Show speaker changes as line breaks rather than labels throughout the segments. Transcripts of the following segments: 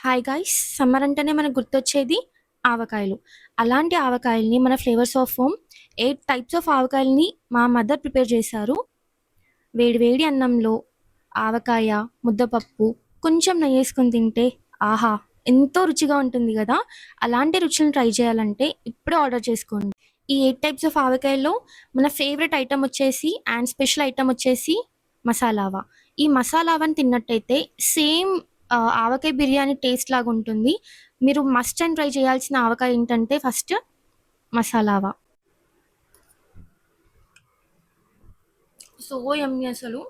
Hi guys! Summer అంటేనే మనకు గుర్తొచ్చేది ఆవకాయలు. అలాంటి ఆవకాయల్ని మన flavours of home 8 types of ఆవకాయలని మా మదర్ ప్రిపేర్ చేశారు. వేడి వేడి అన్నంలో ఆవకాయ, ముద్దపప్పు, కొంచెం నెయ్యేసుకొని తింటే ఆహా! ఎంతో రుచిగా ఉంటుంది గదా! అలాంటి రుచులను ట్రై చేయాలంటే ఇప్పుడే ఆర్డర్ చేసుకోండి. ఈ 8 టైప్స్ ఆఫ్ ఆవకాయల్లో మన ఫేవరెట్ ఐటెమ్ వచ్చేసి అండ్ స్పెషల్ ఐటెమ్ వచ్చేసి మసాలావా. ఈ మసాలావాని తిన్నట్టయితే సేమ్ ఆవకాయ బిర్యానీ టేస్ట్ లాగా ఉంటుంది. మీరు మస్ట్ అండ్ ట్రై చేయాల్సిన ఆవకాయ ఏంటంటే ఫస్ట్ మసాలావా. సో యమ్మీ అసలు.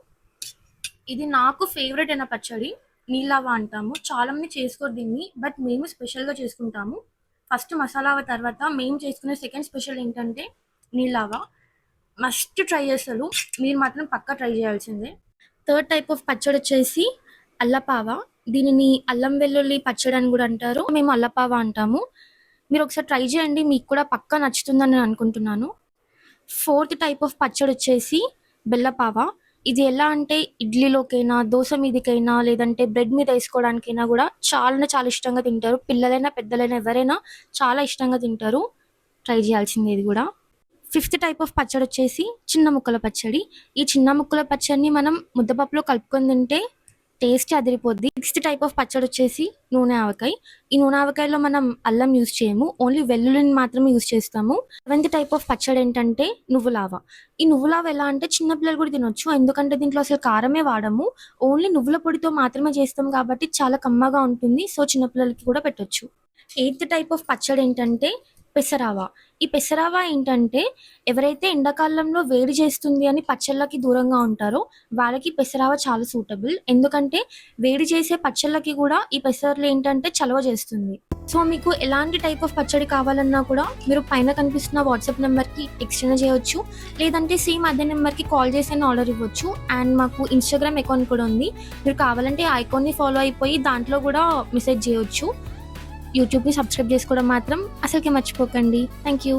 ఇది నాకు ఫేవరెట్ అయిన పచ్చడి. నీలావా అంటాము. చాలా మంది చేసుకోరు దీన్ని. బట్ మేము స్పెషల్‌గా చేసుకుంటాము. ఫస్ట్ మసాలావా తర్వాత మేము చేసుకునే సెకండ్ స్పెషల్ ఏంటంటే నీలావా. మస్ట్ ట్రై అసలు. మీరు మాత్రం పక్కా ట్రై చేయాల్సిందే. థర్డ్ టైప్ ఆఫ్ పచ్చడి వచ్చేసి అల్లపావ. దీనిని అల్లం వెల్లుల్లి పచ్చడి అని కూడా అంటారు. మేము అల్లపావ అంటాము. మీరు ఒకసారి ట్రై చేయండి. మీకు కూడా పక్కా నచ్చుతుందని నేను అనుకుంటున్నాను. ఫోర్త్ టైప్ ఆఫ్ పచ్చడి వచ్చేసి బెల్లపావ. ఇది ఎలా అంటే ఇడ్లీలోకైనా, దోస మీదకైనా, లేదంటే బ్రెడ్ మీద వేసుకోవడానికైనా కూడా చాలా అంటే చాలా ఇష్టంగా తింటారు. పిల్లలైనా, పెద్దలైనా ఎవరైనా చాలా ఇష్టంగా తింటారు. ట్రై చేయాల్సింది ఇది కూడా. ఫిఫ్త్ టైప్ ఆఫ్ పచ్చడి వచ్చేసి చిన్న ముక్కల పచ్చడి. ఈ చిన్న ముక్కల పచ్చడిని మనం ముద్దపప్పులో కలుపుకొని తింటే టేస్ట్ అదిరిపోద్ది. సిక్స్త్ టైప్ ఆఫ్ పచ్చడి వచ్చేసి నూనె ఆవకాయ. ఈ నూనె ఆవకాయలో మనం అల్లం యూజ్ చేయము, ఓన్లీ వెల్లుల్లిని మాత్రమే యూజ్ చేస్తాము. సెవెంత్ టైప్ ఆఫ్ పచ్చడి ఏంటంటే నువ్వులావ. ఈ నువ్వులావ ఎలా అంటే చిన్న పిల్లలు కూడా తినొచ్చు, ఎందుకంటే దీంట్లో అసలు కారమే వాడము, ఓన్లీ నువ్వుల పొడితో మాత్రమే చేస్తాం కాబట్టి చాలా కమ్మగా ఉంటుంది. సో చిన్నపిల్లలకి కూడా పెట్టొచ్చు. ఎయిత్ టైప్ ఆఫ్ పచ్చడి ఏంటంటే పెసరావా. ఈ పెసరావా ఏంటంటే ఎవరైతే ఎండాకాలంలో వేడి చేస్తుంది అని పచ్చళ్ళకి దూరంగా ఉంటారో వాళ్ళకి పెసరావా చాలా సూటబుల్, ఎందుకంటే వేడి చేసే పచ్చళ్ళకి కూడా ఈ పెసర్లు ఏంటంటే చలవ చేస్తుంది. సో మీకు ఎలాంటి టైప్ ఆఫ్ పచ్చడి కావాలన్నా కూడా మీరు పైన కనిపిస్తున్న వాట్సాప్ నెంబర్కి టెక్స్ట్ అయినా చేయొచ్చు, లేదంటే సేమ్ అదే నెంబర్కి కాల్ చేసి అయినా ఆర్డర్ ఇవ్వచ్చు. అండ్ మాకు ఇన్స్టాగ్రామ్ అకౌంట్ కూడా ఉంది. మీరు కావాలంటే ఆ అకౌంట్ని ఫాలో అయిపోయి దాంట్లో కూడా మెసేజ్ చేయొచ్చు. యూట్యూబ్ని సబ్స్క్రైబ్ చేసుకోవడం మాత్రం అసలుకే మర్చిపోకండి. Thank you.